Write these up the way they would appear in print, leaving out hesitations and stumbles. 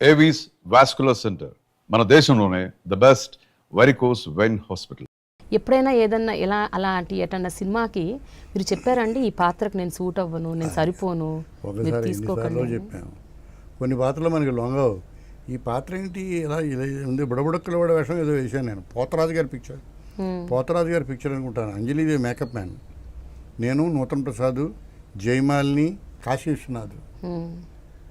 Avis vascular centre మన దేశంలోనే the best varicose vein hospital. ఎప్పుడైనా ఏదన్నా ఇలా అలాంటి ఎటన్నా సినిమాకి మీరు చెప్పారండి ఈ పాత్రకు నేను సూట్ అవ్వను, నేను సరిపోను, మీరు తీసుకోకండి? చెప్పాను. కొన్ని పాత్రలు మనకి లొంగవు. ఈ పాత్ర ఏంటి ఇలా ఇలా ఉంది, బుడబుడక్కల వాడ వేషం ఏదో వేసాను నేను. పోతరాజు గారి పిక్చర్ అనుకుంటాను. అంజలిదేవి మేకప్ మ్యాన్, నేను, నూతన్ ప్రసాద్, జయమాలిని, కాశీ విశ్వనాథ్.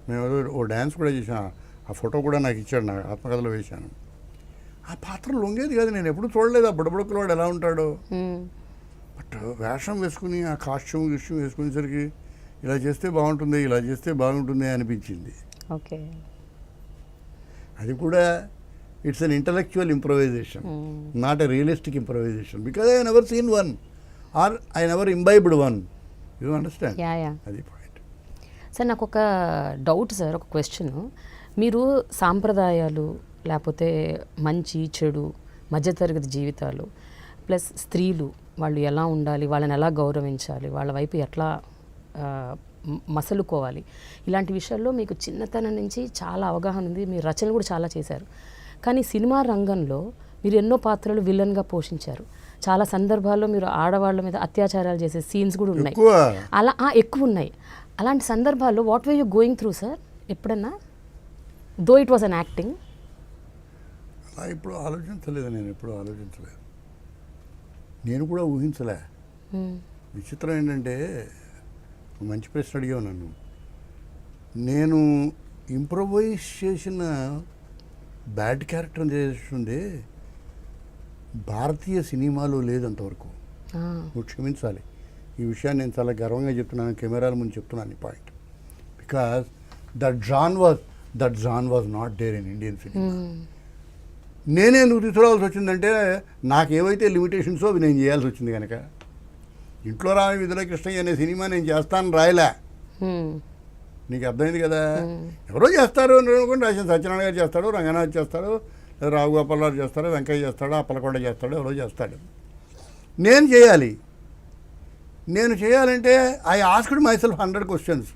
మేము ఓ డ్యాన్స్ కూడా చేసాను. ఆ ఫోటో కూడా నాకు ఇచ్చాడు, నాకు ఆత్మకథలో వేశాను. ఆ పాత్ర లొంగేది కాదు, నేను ఎప్పుడు చూడలేదు ఆ బుడబుడక్కల వాడు ఎలా ఉంటాడో. బట్ వేషం వేసుకుని ఆ కాస్ట్యూమ్ వేసుకునేసరికి ఇలా చేస్తే బాగుంటుంది అనిపించింది. ఓకే, అది కూడా it's an intellectual improvisation, not a realistic improvisation, because I never seen one or I never imbibed one. You understand? అది పాయింట్. సార్ నాకు ఒక డౌట్ సార్, ఒక క్వశ్చన్. మీరు సాంప్రదాయాలు లేకపోతే మంచి చెడు మధ్యతరగతి జీవితాలు ప్లస్ స్త్రీలు వాళ్ళు ఎలా ఉండాలి, వాళ్ళని ఎలా గౌరవించాలి, వాళ్ళ వైపు ఎట్లా మసలుకోవాలి, ఇలాంటి విషయాల్లో మీకు చిన్నతనం నుంచి చాలా అవగాహన ఉంది. మీరు రచనలు కూడా చాలా చేశారు. కానీ సినిమా రంగంలో మీరు ఎన్నో పాత్రలు విలన్గా పోషించారు. చాలా సందర్భాల్లో మీరు ఆడవాళ్ళ మీద అత్యాచారాలు చేసే సీన్స్ కూడా ఉన్నాయి, అలా ఎక్కువ ఉన్నాయి. అలాంటి సందర్భాల్లో what were you going through sir ఎప్పుడన్నా, though it was an acting? అలా ఎప్పుడు ఆలోచించలేదు, నేను కూడా ఊహించలే. విచిత్రం ఏంటంటే, మంచి ప్రశ్న అడిగావు నన్ను. నేను ఇంప్రొవైజ్ చేసిన బ్యాడ్ క్యారెక్టర్ చేస్తుంది భారతీయ సినిమాలో లేదంతవరకు. నువ్వు క్షమించాలి, ఈ విషయాన్ని నేను చాలా గర్వంగా చెప్తున్నాను, కెమెరాల ముందు చెప్తున్నాను ఈ point. Because that John was not there in Indian cinema. నేనే ఎందుకు తీసుకురావాల్సి వచ్చిందంటే, నాకు ఏవైతే లిమిటేషన్సో అవి నేను చేయాల్సి వచ్చింది కనుక. ఇంట్లో రామి విధుల కృష్ణయ్య అనే సినిమా నేను చేస్తాను రాయలే, నీకు అర్థమైంది కదా. ఎవరో చేస్తారు అనుకోండి, రాసిన సత్యనారాయణ గారు చేస్తాడు, రంగనాథ్ చేస్తాడు, రావు గోపాలరావు చేస్తాడు, వెంకయ్య చేస్తాడు, అప్పలకొండ చేస్తాడు, ఎవరో చేస్తాడు. నేను చేయాలంటే I asked my self 100 questions.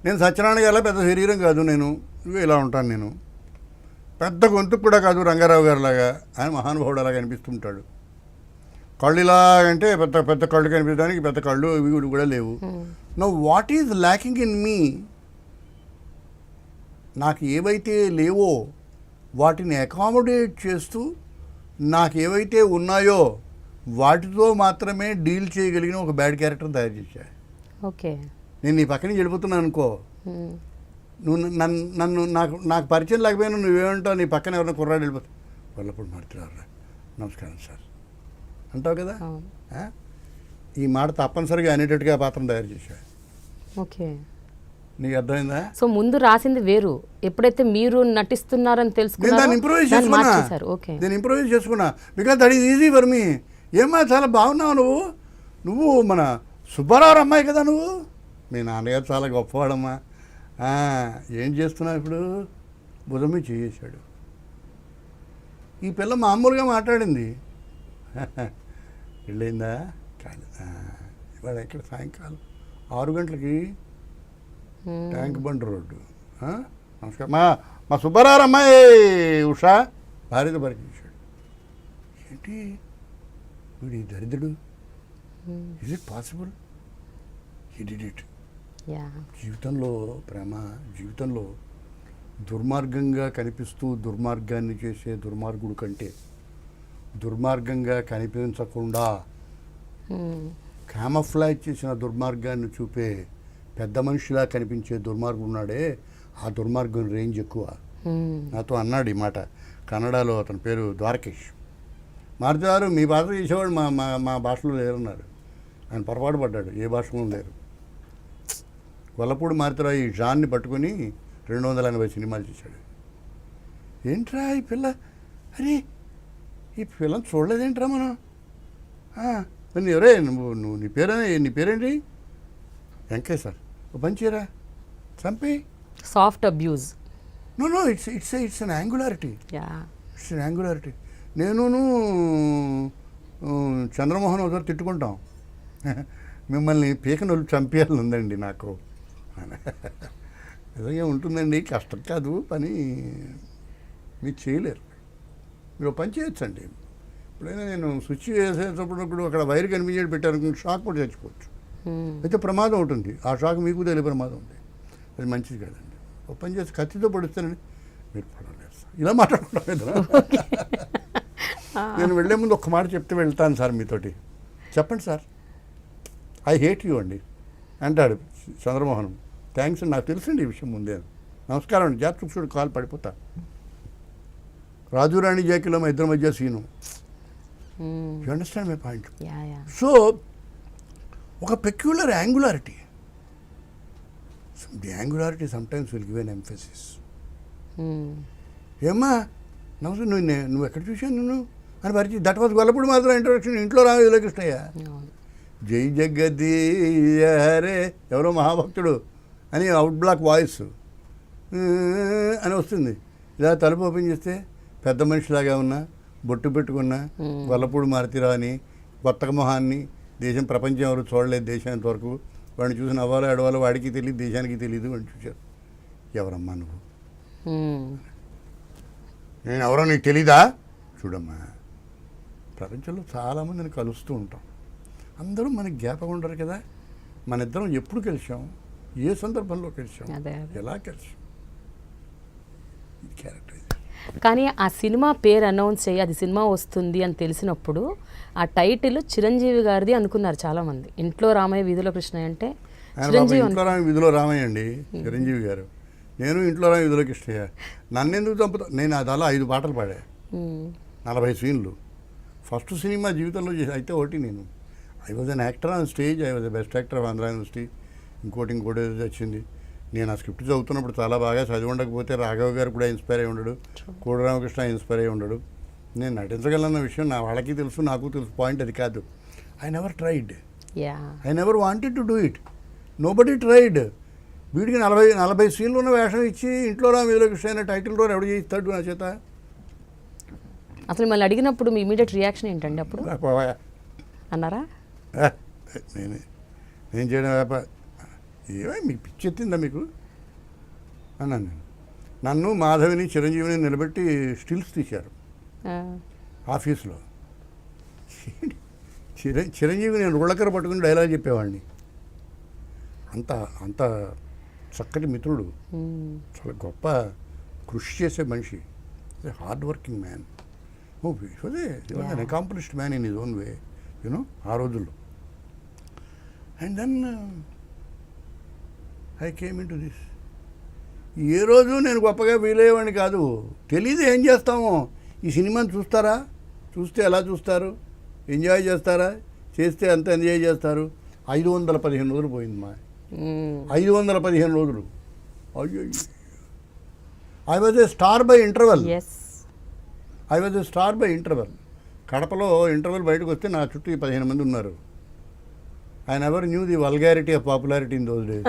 నేను సత్యనారాయణ గారిలా పెద్ద శరీరం కాదు, నేను ఇలా ఉంటాను, నేను పెద్ద గొంతుకు కూడా కాదు రంగారావు గారిలాగా, ఆయన మహానుభావుడు అలాగా అనిపిస్తుంటాడు. కళ్ళు ఇలాగంటే పెద్ద పెద్ద కళ్ళు కనిపించడానికి పెద్ద కళ్ళు ఇవి కూడా లేవు. Know what is lacking in me, నాకు ఏవైతే లేవో వాటిని అకామిడేట్ చేస్తూ నాకు ఏవైతే ఉన్నాయో వాటితో మాత్రమే డీల్ చేయగలిగిన ఒక బ్యాడ్ క్యారెక్టర్ తయారు చేశా. ఓకే, నేను నీ పక్కన వెళ్ళిపోతున్నాను అనుకో, నువ్వు నన్ను నాకు పరిచయం లేకపోయినా నువ్వేమంటావు, నీ పక్కన ఎవరైనా కుర్రాడు వెళ్ళిపోతావు, వాళ్ళప్పుడు మాట్లాడరా నమస్కారం సార్ అంటావు కదా. ఈ మాట తప్పనిసరిగా అనేటట్టుగా పాత్ర తయారు చేశా. ఓకే, నీకు అర్థమైందా? సో ముందు రాసింది వేరు, ఎప్పుడైతే మీరు నటిస్తున్నారని తెలుసుకున్నారో నేను ఇంప్రూవైజ్ చేసుకున్నా because that is easy for me. ఏమ్మా చాలా బాగున్నావు నువ్వు మన సుబ్బారావు అమ్మాయి కదా నువ్వు, మీ నాన్నగారు చాలా గొప్పవాడమ్మా, ఏం చేస్తున్నావు ఇప్పుడు, భుజం మీద చేసాడు. ఈ పిల్ల మామూలుగా మాట్లాడింది, వెళ్ళిందా కాదు, ఇవాళ ఇక్కడ సాయంకాలం 6 గంటలకి ట్యాంక్ బండ్ రోడ్డు. నమస్కారం, మా సుబ్బారావు అమ్మాయి ఉషా భార్యతో పరిచయించాడు. ఏంటి వీడి దరిద్రుడు, is it possible, he did it. జీవితంలో ప్రేమ, జీవితంలో దుర్మార్గంగా కనిపిస్తూ దుర్మార్గాన్ని చేసే దుర్మార్గుడు కంటే దుర్మార్గంగా కనిపించకుండా క్యామఫ్లాజ్ చేసిన దుర్మార్గాన్ని చూపే పెద్ద మనిషిలా కనిపించే దుర్మార్గుడు ఉన్నాడే, ఆ దుర్మార్గం రేంజ్ ఎక్కువ. నాతో అన్నాడు ఈ మాట కన్నడలో, అతని పేరు ద్వారకేష్. మారుతారు మీ భాష చేసేవాడు మా భాషలో లేరన్నారు. ఆయన పొరపాటు పడ్డాడు, ఏ భాషలో లేరు. గొల్లపూడి మారుతారా ఈ జాన్ని పట్టుకొని 280 సినిమాలు చేశాడు. ఏంట్రా ఈ పిల్ల, అరే ఈ పిల్లని చూడలేదేంట్రా మనం, ఎవరే నువ్వు నీ పేరేంటి, వెంకయ్య సార్ ఓ పంచేరా చంపి. Soft abuse. No it's an angularity, నేను చంద్రమోహన్ ఒకసారి తిట్టుకుంటాం, మిమ్మల్ని పీకనొల్లు చంపేయాలని ఉందండి నాకు. నిజంగా ఉంటుందండి, కష్టం కాదు పని, మీరు చేయలేరు. మీరు పని చేయొచ్చండి. ఇప్పుడైనా నేను స్విచ్ వేసేటప్పుడు అక్కడ వైర్ కనిపించేది పెట్టాను, షాక్ కూడా చచ్చిపోవచ్చు. అయితే ప్రమాదం ఉంటుంది, ఆ షాక్ మీకు తెలియ ప్రమాదం ఉంది, అది మంచిది కాదండి. ఒక పని చేసి కత్తితో పడుస్తానండి, మీరు పడలేదు సార్, ఇలా మాట్లాడుకుంటాం. నేను వెళ్ళే ముందు ఒక్క మాట చెప్తే వెళ్తాను సార్ మీతోటి, చెప్పండి సార్, ఐ హేట్ యూ అండి అంటాడు చంద్రమోహన్. థ్యాంక్స్ అండి, నాకు తెలుసండి ఈ విషయం ముందే. నమస్కారం అండి, జాతకు చూడు కాలు పడిపోతా. రాజురాణి జాకిలో మా ఇద్దరి మధ్య scene. You understand my point? So ఒక peculiar angularity, the angularity sometimes will give an emphasis. ఏమ్మా నమస్తే, నువ్వు ఎక్కడ చూశాను నిన్ను అని పరిచయం. దట్ వాజ్ గొల్లపూడి మాత్రం ఇంట్రొడక్షన్. ఇంట్లో రామ విజయకృష్ణయ్య, జై జగదీయ హరే ఎవరో మహాభక్తుడు అని అవుట్ బ్లాక్ వాయిస్ అని వస్తుంది. ఇలా తలుపు ఓపెన్ చేస్తే పెద్ద మనిషిలాగా ఉన్నా, బొట్టు పెట్టుకున్న గొల్లపూడి మారుతిరావు అని కొత్త మొహాన్ని, దేశం ప్రపంచం ఎవరు చూడలేదు దేశం ఇంతవరకు, వాడిని చూసి నవ్వాలో ఎడవాలో వాడికి తెలియదు, దేశానికి తెలియదు అని చూశారు. ఎవరమ్మా నువ్వు, నేను ఎవరో నీకు తెలీదా? చూడమ్మా, ప్రపంచంలో చాలామందిని కలుస్తూ ఉంటాం, అందరూ మనకి జ్ఞాపకం ఉండరు కదా. మన ఇద్దరం ఎప్పుడు కలిసాం, ఏ సందర్భంలో కలిసాం, ఎలా కలిసాం, ఇది క్యారెక్టర్. కానీ ఆ సినిమా పేరు అనౌన్స్ చేయి, అది సినిమా వస్తుంది అని తెలిసినప్పుడు ఆ టైటిల్ చిరంజీవి గారిది అనుకున్నారు చాలామంది. ఇంట్లో రామయ్య వీధిలో కృష్ణయ్య అంటే చిరంజీవి. ఇంట్లో రామయ్య వీధిలో రామయ్య అండి చిరంజీవి గారు, నేను ఇంట్లో రామయ్య వీధిలో కృష్ణయ్య. నన్ను ఎందుకు చంపుతా, నేను అది అలా 5 పాటలు పాడా, 40 సీన్లు. ఫస్ట్ సినిమా జీవితంలో చేసి అయితే ఒకటి, నేను I was an actor on stage, I was the best actor of Andhra university. ఇంకోటి వచ్చింది. నేను ఆ స్క్రిప్ట్ చదువుతున్నప్పుడు చాలా బాగా చదివి ఉండకపోతే రాఘవ్ గారు కూడా ఇన్స్పైర్ అయి ఉండడు, కోడి రామకృష్ణ ఇన్స్పైర్ అయి ఉండడు. నేను నటించగలన్న విషయం నా వాళ్ళకి తెలుసు, నాకు తెలుసు. పాయింట్ అది కాదు. I never tried, I never wanted to do it, nobody tried. వీడికి 40 సీన్లు ఉన్న వేషం ఇచ్చి ఇంట్లో రామ వీధిలో కృష్ణ అయిన టైటిల్ రోల్ ఎవడు చేయిస్తాడు నా చేత? అసలు మళ్ళీ అడిగినప్పుడు మీ ఇమీడియట్ రియాక్షన్ ఏంటండి అప్పుడు? అన్నారా? నేను చేయడం వ్యాపారం ఏమై మీకు పిచ్చెత్తిందా మీకు అన్నాను నేను. నన్ను మాధవిని చిరంజీవిని నిలబెట్టి స్టిల్స్ తీశారు ఆఫీస్లో. చిరంజీవి నేను రుళ్ళకర పట్టుకుని డైలాగ్ చెప్పేవాడిని. అంత అంత చక్కటి మిత్రుడు, చాలా గొప్ప కృషి చేసే మనిషి, hard working man. An accomplished man in his own way, you know ఆ రోజుల్లో. And then I came into this. ఏ రోజు నేను గొప్పగా ఫీల్ అయ్యేవాడిని కాదు. తెలీదు ఏం చేస్తామో. ఈ సినిమాని చూస్తారా, చూస్తే ఎలా చూస్తారు, ఎంజాయ్ చేస్తారా, చేస్తే అంత ఎంజాయ్ చేస్తారు. 515 రోజులు పోయింది మా 515 రోజులు. అయ్యో, I was a star by interval. I was a star by interval. కడపలో ఇంటర్వెల్ బయటకు వస్తే నా చుట్టూ 15 మంది ఉన్నారు. I never knew the vulgarity of popularity in those days.